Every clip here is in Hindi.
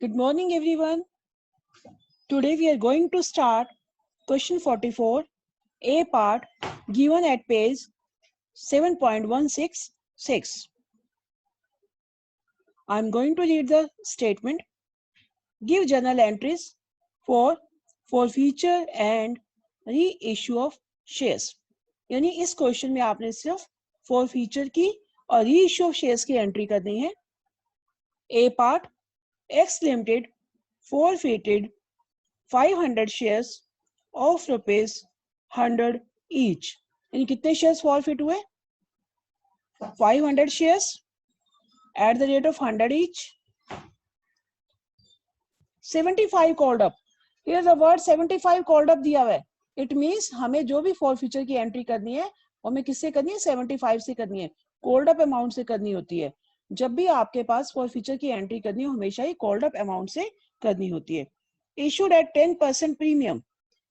Good morning, everyone. Today we are going to start question 44, A part, given at page 7.166. I am going to read the statement. Give journal entries for forfeiture and reissue of shares. यानी इस क्वेश्चन में आपने सिर्फ forfeiture की और reissue of shares की एंट्री करनी है. A part, X Limited forfeited 500 shares of rupees 100 each. यानी कितने शेयर्स फॉरफिट हुए? 500 shares at the rate of 100 each. 75 called up. Here the word 75 called up दिया हुआ है. It means हमें जो भी फॉरफिचर की एंट्री करनी है वो हमें किससे करनी है? 75 से करनी है. कॉल्ड अप अमाउंट से करनी होती है. जब भी आपके पास फॉरफिचर की एंट्री करनी हो हमेशा ही कॉल्ड अप अमाउंट से करनी होती है. Issued at 10% premium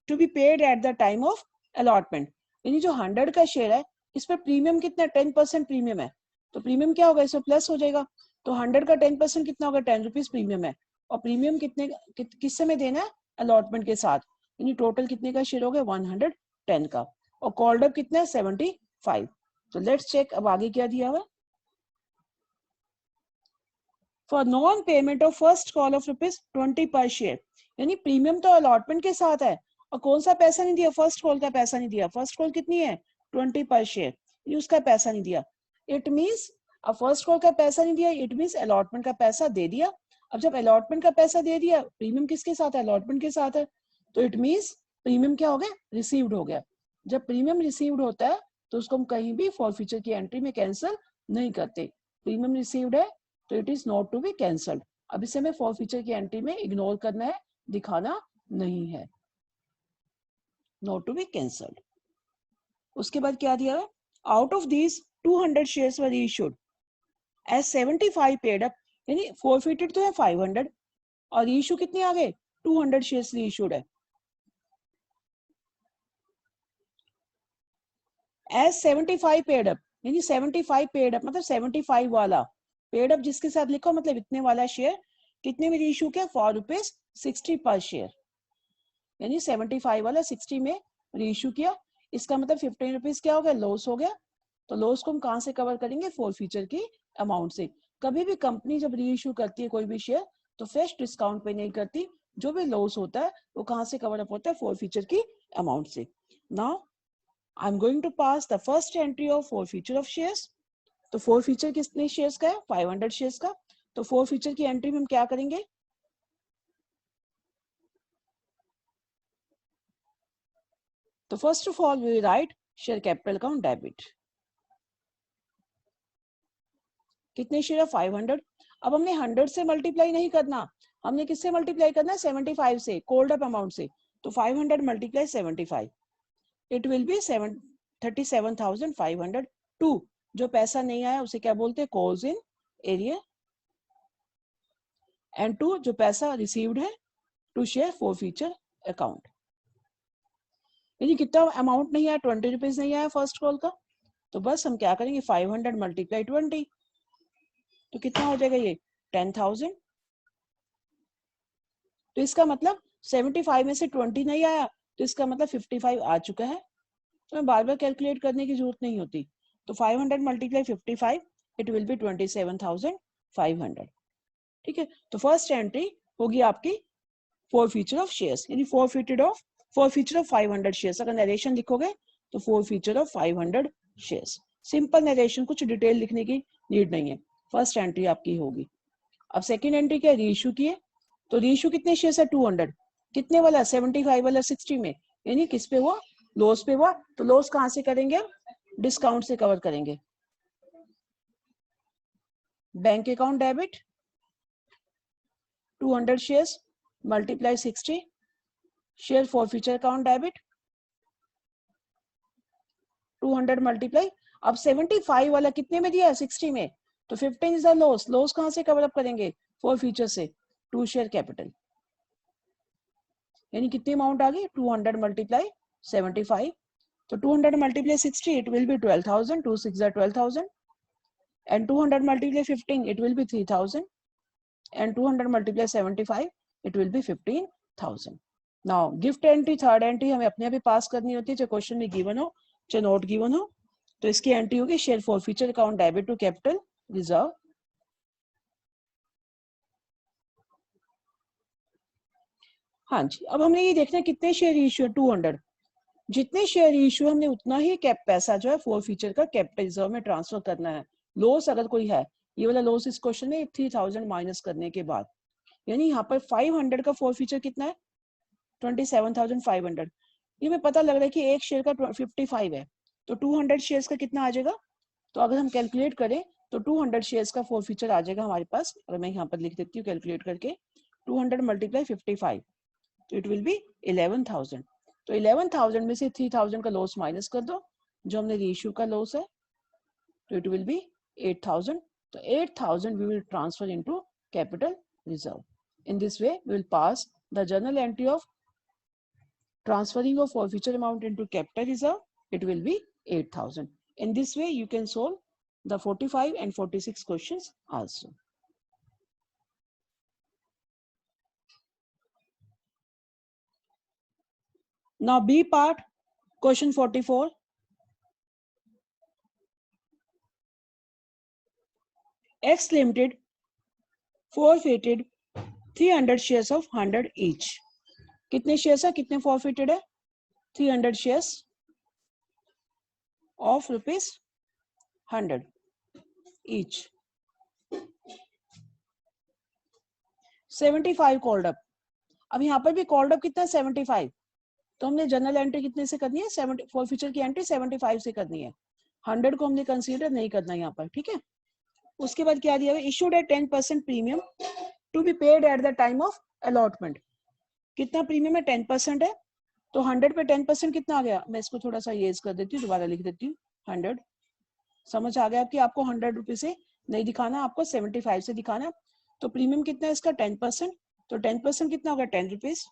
to be paid at the time of allotment. यानी जो 100 का शेयर है इस पर प्रीमियम कितना? 10% प्रीमियम है. तो प्रीमियम क्या होगा? इसमें प्लस हो जाएगा. तो 100 का 10% कितना होगा? 10 रुपीज प्रीमियम है. और प्रीमियम कितने किस समय देना है? अलॉटमेंट के साथ. यानी टोटल कितने का शेयर हो गया? 110 का. और कॉल्ड अप कितना है? 75. तो लेट्स चेक अब आगे क्या दिया हुआ. For non payment of first call of ₹20 पर शेयर. यानी प्रीमियम तो अलॉटमेंट के साथ है और कौन सा पैसा नहीं दिया? फर्स्ट कॉल का पैसा नहीं दिया. फर्स्ट कॉल कितनी है? 20 पर शेयर. ये उसका पैसा नहीं दिया. इट मींस अब फर्स्ट कॉल का पैसा नहीं दिया, इट मींस अलॉटमेंट का पैसा दे दिया. अब जब अलॉटमेंट का पैसा दे दिया, प्रीमियम किसके साथ है? अलॉटमेंट के साथ है. तो इट मींस प्रीमियम क्या हो गया? रिसीव्ड हो गया. जब प्रीमियम रिसीव्ड होता है तो उसको हम कहीं भी फॉरफिचर की एंट्री में कैंसिल नहीं करते. प्रीमियम रिसीव्ड है तो it is not to be cancelled. अब इसे हमें फॉरफिचर की एंट्री में इग्नोर करना है, दिखाना नहीं है. Not to be cancelled. उसके बाद क्या दिया है? Out of these 200 shares were issued as 75 paid up. यानी फॉरफिटेड तो है 500 और इशू कितने आ गए? 200 शेयर्स इशूड है. एज 75 पेड अप यानी 75 पेड अप मतलब 75 वाला. पेड अप जिसके साथ लिखो मतलब इतने वाला शेयर कितने में इशू किया? ₹4.60 पर शेयर. यानी 75 वाला 60 में रीइश्यू किया. इसका मतलब 15 रुपीज क्या हो गया? लॉस हो गया. तो लॉस को हम कहां से कवर करेंगे? फॉरफिचर की अमाउंट से. कभी भी कंपनी जब रीइश्यू करती है कोई भी शेयर तो फ्रेश डिस्काउंट पे नहीं करती. जो भी लॉस होता है वो कहां से कवर अप होता है? फॉरफिचर की अमाउंट से. Now I am going to pass the first entry of forfeiture of shares. तो फॉरफिचर कितने शेयर्स का है? 500 शेयर्स का. तो फॉरफिचर की एंट्री में हम क्या करेंगे? तो first of all we write share capital account debit. कितने शेयर है? 500. अब हमने 100 से मल्टीप्लाई नहीं करना, हमने किससे मल्टीप्लाई करना है? 75 से, कोल्ड अप अमाउंट से. तो 500 मल्टीप्लाई 75 इट विल बी 37,500. 2 जो पैसा नहीं आया उसे क्या बोलते हैं? Calls in area. एंड 2 जो पैसा रिसीव्ड है टू शेयर फॉरफिचर अकाउंट. यानी कितना अमाउंट नहीं आया? 20 रुपीज नहीं आया फर्स्ट कॉल का. तो बस हम क्या करेंगे? 500 मल्टीप्लाई 20 तो कितना हो जाएगा? ये 10,000. तो इसका मतलब 75 में से 20 नहीं आया तो इसका मतलब 55 आ चुका है. तो मैं बार बार कैलकुलेट करने की जरूरत नहीं होती. तो 500 मल्टीप्लाई 55 इट विल बी 27,500. ठीक है. तो फर्स्ट एंट्री होगी आपकी फॉरफिचर ऑफ शेयर्स यानी फॉरफिचर ऑफ 500 शेयर्स. अगर नरेशन लिखोगे तो forfeiture of 500 shares. Simple narration, कुछ डिटेल लिखने की नीड नहीं है. फर्स्ट एंट्री आपकी होगी. अब सेकंड एंट्री क्या? रीइश्यू की है. तो रीइश्यू कितने शेयर्स है? 200. कितने वाला? 75 वाला 60 में. यानी किस पे हुआ? लॉस पे हुआ. तो लॉस कहां से करेंगे? डिस्काउंट से कवर करेंगे. Bank account debit 200 shares multiply 60 share forfeiture account debit 200 multiply. अब 75 वाला कितने में दिया? 60 में. तो 15 इज द लॉस. लॉस कहां से कवर अप करेंगे? फॉरफिचर से. 2 शेयर कैपिटल. यानी कितनी अमाउंट आ गई? 200 मल्टीप्लाई 75. तो 200 multiply 60 it will be 12,000. 2 6 12,000 and 200 multiply 15 it will be 3,000. and 200 multiply 75, it will be 15,000. Now gift entry, third entry हमें अपने आप ही पास करनी होती है, चाहे क्वेश्चन में गिवन हो चाहे नोट गिवन हो. तो इसकी एंट्री होगी share forfeiture account debit to capital reserve. हाँ जी, अब हमने ये देखना है कितने शेयर इश्यू है. 200. जितने शेयर इश्यू हमने उतना ही पैसा जो है फॉरफीचर का कैपिटल रिजर्व में ट्रांसफर करना है. लॉस अगर कोई है, ये वाला लॉस इस क्वेश्चन में 3000 माइनस करने के बाद, यानी यहाँ पर 500 का फॉरफीचर कितना है 27,500. ये हमें पता लग रहा है कि एक शेयर का 55 है, तो 200 शेयर्स का कितना आ जाएगा. तो अगर हम कैलकुलेट करें तो 200 शेयर्स का फॉरफीचर आ जाएगा हमारे पास. अगर मैं यहाँ पर लिख देती हूँ कैलकुलेट करके, 200 मल्टीप्लाई 55, तो इट विल बी 11,000. तो 11,000 में से 3,000 का लॉस माइनस कर दो, जो हमने रीइश्यू का लॉस है, तो इट विल बी 8,000. तो 8,000 we will transfer into capital reserve. In this way, we will pass the journal entry of transferring of forfeiture amount into capital reserve. It will be 8,000. In this way, you can solve the 45 and 46 questions also. Now B part, question 44. X Limited forfeited 300 shares of 100 each. कितने शेयर्स है, कितने फॉरफिटेड है? 300 shares of rupees 100 each. 75 called up. अब यहाँ पर भी कॉल्ड अप कितना है 75. तो हमने जनरल एंट्री कितने से करनी है, 70 फॉरफीचर की एंट्री 75 से करनी है. 100 को हमने कंसीडर नहीं करना यहाँ पर, ठीक है. उसके बाद क्या दिया हुआ, issued at 10% premium to be paid at the time of allotment. कितना प्रीमियम है, 10% है. तो 100 पे 10% कितना आ गया, मैं इसको थोड़ा सा येज कर देती हूँ, दोबारा लिख देती हूँ. 100 समझ आ गया आपकी, आपको 100 रुपए से नहीं दिखाना, आपको 75 से दिखाना. तो प्रीमियम कितना है इसका 10%. तो 10% कितना होगा 10 रुपीज.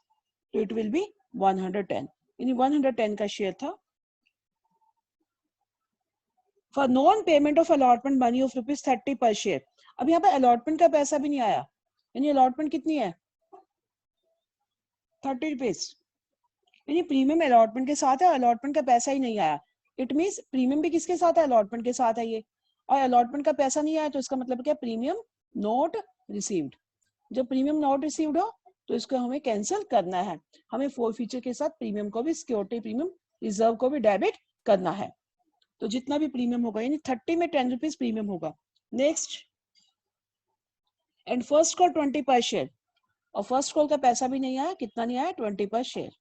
तो इट विल बी 110, यानी 110 का शेयर था. For non payment of allotment money of rupees 30 पर शेयर. अब यहाँ पे अलॉटमेंट का पैसा भी नहीं आया, यानी अलॉटमेंट कितनी है 30 रुपीज. यानी प्रीमियम अलॉटमेंट के साथ है, अलॉटमेंट का पैसा ही नहीं आया. इट मीन्स प्रीमियम भी किसके साथ है, अलॉटमेंट के साथ है ये, और अलॉटमेंट का पैसा नहीं आया. तो इसका मतलब क्या, प्रीमियम नॉट रिसीव्ड. जब प्रीमियम नॉट रिसीव्ड हो तो इसको हमें कैंसिल करना है. हमें फॉरफीचर के साथ प्रीमियम को भी, सिक्योरिटी प्रीमियम रिजर्व को भी डेबिट करना है. तो जितना भी प्रीमियम होगा, यानी 30 में 10 रुपीज प्रीमियम होगा. नेक्स्ट, एंड फर्स्ट कॉल 20 पर शेयर. और फर्स्ट कॉल का पैसा भी नहीं आया, कितना नहीं आया 20 पर share.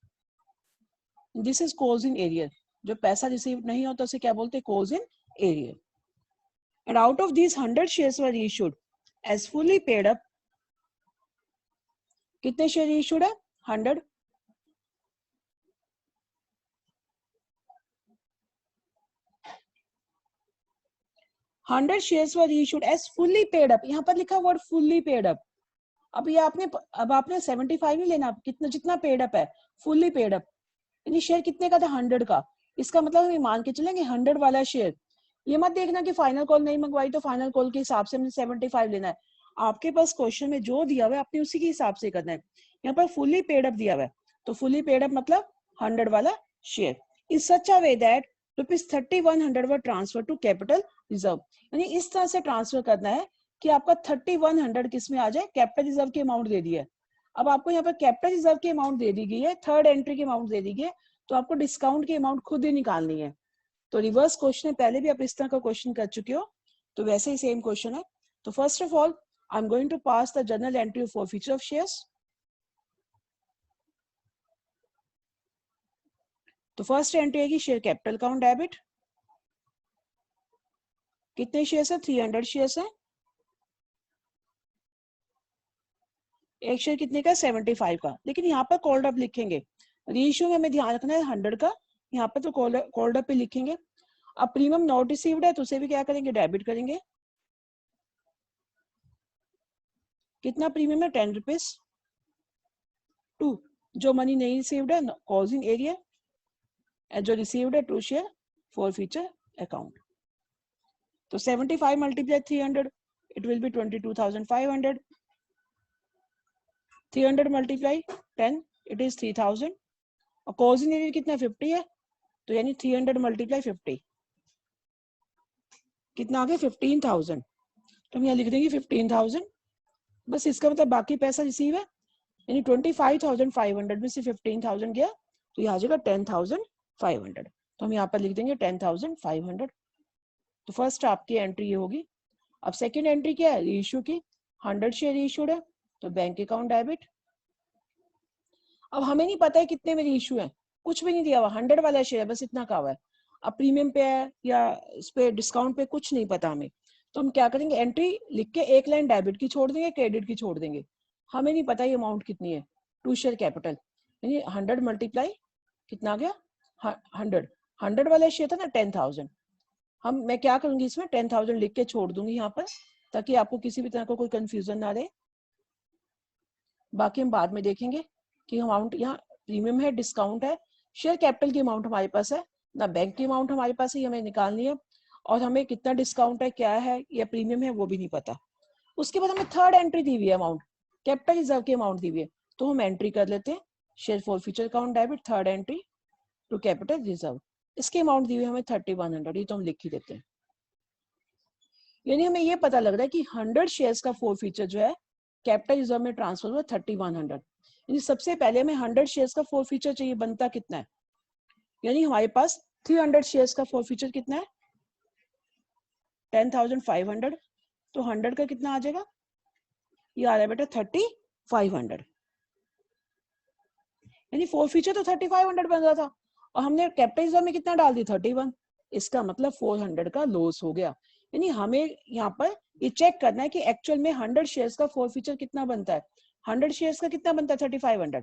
This is calls in arrear. जो पैसा रिसीव नहीं होता उसे क्या बोलते हैं, calls in arrear. And out of these 100 shares were issued as fully paid up. कितने शेयर इशूड है 100. Shares were issued as fully paid up. यहाँ पर लिखा वर्ड फुल्ली पेड अप. अब ये आपने 75 नहीं लेना, कितना जितना पेड अप है फुल्ली पेड अप. यानी शेयर कितने का था 100 का. इसका मतलब हम मान के चलेंगे 100 वाला शेयर. ये मत देखना कि फाइनल कॉल नहीं मंगवाई तो फाइनल कॉल के हिसाब से हमने 75 लेना है. आपके पास क्वेश्चन में जो दिया हुआ है आपने उसी के हिसाब से करना है. यहाँ पर फुल्ली पेड अप दिया हुआ है, तो फुल्ली पेड अप मतलब 100 वाला share. Is such a way that ₹3100 were transfer to capital reserve. यानी इस तरह से ट्रांसफर करना है कि आपका 3100 किस में आ जाए, कैपिटल रिजर्व की अमाउंट दे दी है. अब आपको यहाँ पर कैपिटल रिजर्व की अमाउंट दे दी गई है, थर्ड एंट्री की अमाउंट दे दी गई है, तो आपको डिस्काउंट की अमाउंट खुद ही निकालनी है. तो रिवर्स क्वेश्चन है, पहले भी आप इस तरह का क्वेश्चन कर चुके हो, तो वैसे ही सेम क्वेश्चन है. तो first of all I am going to pass the journal entry of forfeiture of shares. तो फर्स्ट एंट्री है कि शेयर कैपिटल अकाउंट डेबिट. कितने शेयर्स है 300 शेयर्स है. एक शेयर कितने का 75 का. लेकिन यहाँ पर कॉल्ड अप लिखेंगे, रीइश्यू में हमें ध्यान रखना है 100 का. यहाँ पर तो कॉल्ड अप पे लिखेंगे. अब प्रीमियम नॉट रिसीव्ड है तो उसे भी क्या करेंगे, डेबिट करेंगे. कितना प्रीमियम है 10 रुपीज. 2 जो मनी नहीं रिसीव्ड है कॉज इन एरियर, जो रिसीव्ड है 2 शेयर फॉरफीचर अकाउंट. तो 75 multiply 300 it will be 22,500. 300 multiply 10 it is 3000 और क्लोजिंग एरिया कितना 50 है, तो यानी 300 मल्टीप्लाई 50 कितना आ गया 15,000। तो हम यहाँ लिख देंगे 15,000। बस इसका मतलब बाकी पैसा रिसीव है, यानी 25,500 में से 15,000 गया तो ये आ जाएगा 10,500। तो हम यहाँ पर लिख देंगे 10,500। तो फर्स्ट आपकी एंट्री ये होगी। अब सेकंड एंट्री क्या है, रीइश्यू की। 100 शेयर इशूड है तो बैंक अकाउंट डेबिट। अब हमें नहीं पता है कितने में रीइश्यू है, कुछ भी नहीं दिया हुआ, 100 वाला शेयर है, बस इतना का हुआ है। अब प्रीमियम पे है या इस पे डिस्काउंट पे कुछ नहीं पता हमें, तो हम क्या करेंगे, एंट्री लिख के एक लाइन डेबिट की छोड़ देंगे, क्रेडिट की छोड़ देंगे। हमें नहीं पता ये अमाउंट कितनी है, 2 शेयर कैपिटल, यानी 100 मल्टीप्लाई कितना आ गया 100 वाला शेयर था ना 10,000। मैं क्या करूंगी इसमें 10,000 लिख के छोड़ दूंगी यहाँ पर, ताकि आपको किसी भी तरह का कोई कंफ्यूजन ना रहे। बाकी हम बाद में देखेंगे कि अमाउंट यहाँ प्रीमियम है, डिस्काउंट है, शेयर कैपिटल की अमाउंट हमारे पास है ना, बैंक की अमाउंट हमारे पास है, ये हमें निकालनी है। और हमें कितना डिस्काउंट है, क्या है या प्रीमियम है, वो भी नहीं पता। उसके बाद हमें थर्ड एंट्री दी हुई है, अमाउंट कैपिटल रिजर्व की अमाउंट दी हुई है, तो हम एंट्री कर लेते हैं share forfeiture account debit, third entry to capital reserve. इसकी अमाउंट दी हुई है हमें 3100, ये तो हम लिख ही देते हैं। यानी हमें ये पता लग रहा है कि 100 शेयर्स का फॉरफीचर जो है कैपिटल रिजर्व में ट्रांसफर हुआ 3100। यानी सबसे पहले हमें 100 शेयर्स का फॉरफीचर चाहिए, बनता कितना है, यानी हमारे पास 300 शेयर्स का फॉरफीचर कितना है 10,500, तो 100 का कितना आ जाएगा, ये आ रहा है बेटा 3,500। यानी फॉरफीचर तो 3,500 बन रहा था और हमने कैपिटल रिजर्व में कितना डाल दी 31, इसका मतलब 400 का लॉस हो गया। यानी हमें यहाँ पर ये चेक करना है कि एक्चुअल में 100 शेयर्स का फॉरफीचर कितना बनता है, 100 शेयर्स का कितना बनता है 3,500,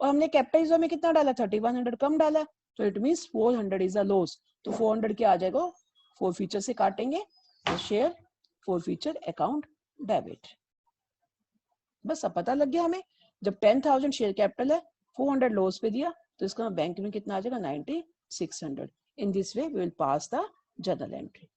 और हमने कैपिटल रिजर्व में कितना डाला 3,100 कम डाला, तो it means 400 is a loss. तो 400 क्या आ जाएगा, फॉरफीचर से काटेंगे तो शेयर फॉरफीचर अकाउंट डेबिट। बस अब पता लग गया हमें, जब 10,000 शेयर कैपिटल है 400 लॉस पे दिया, तो इसका बैंक में कितना आ जाएगा 9,600। In this way we will pass the journal entry.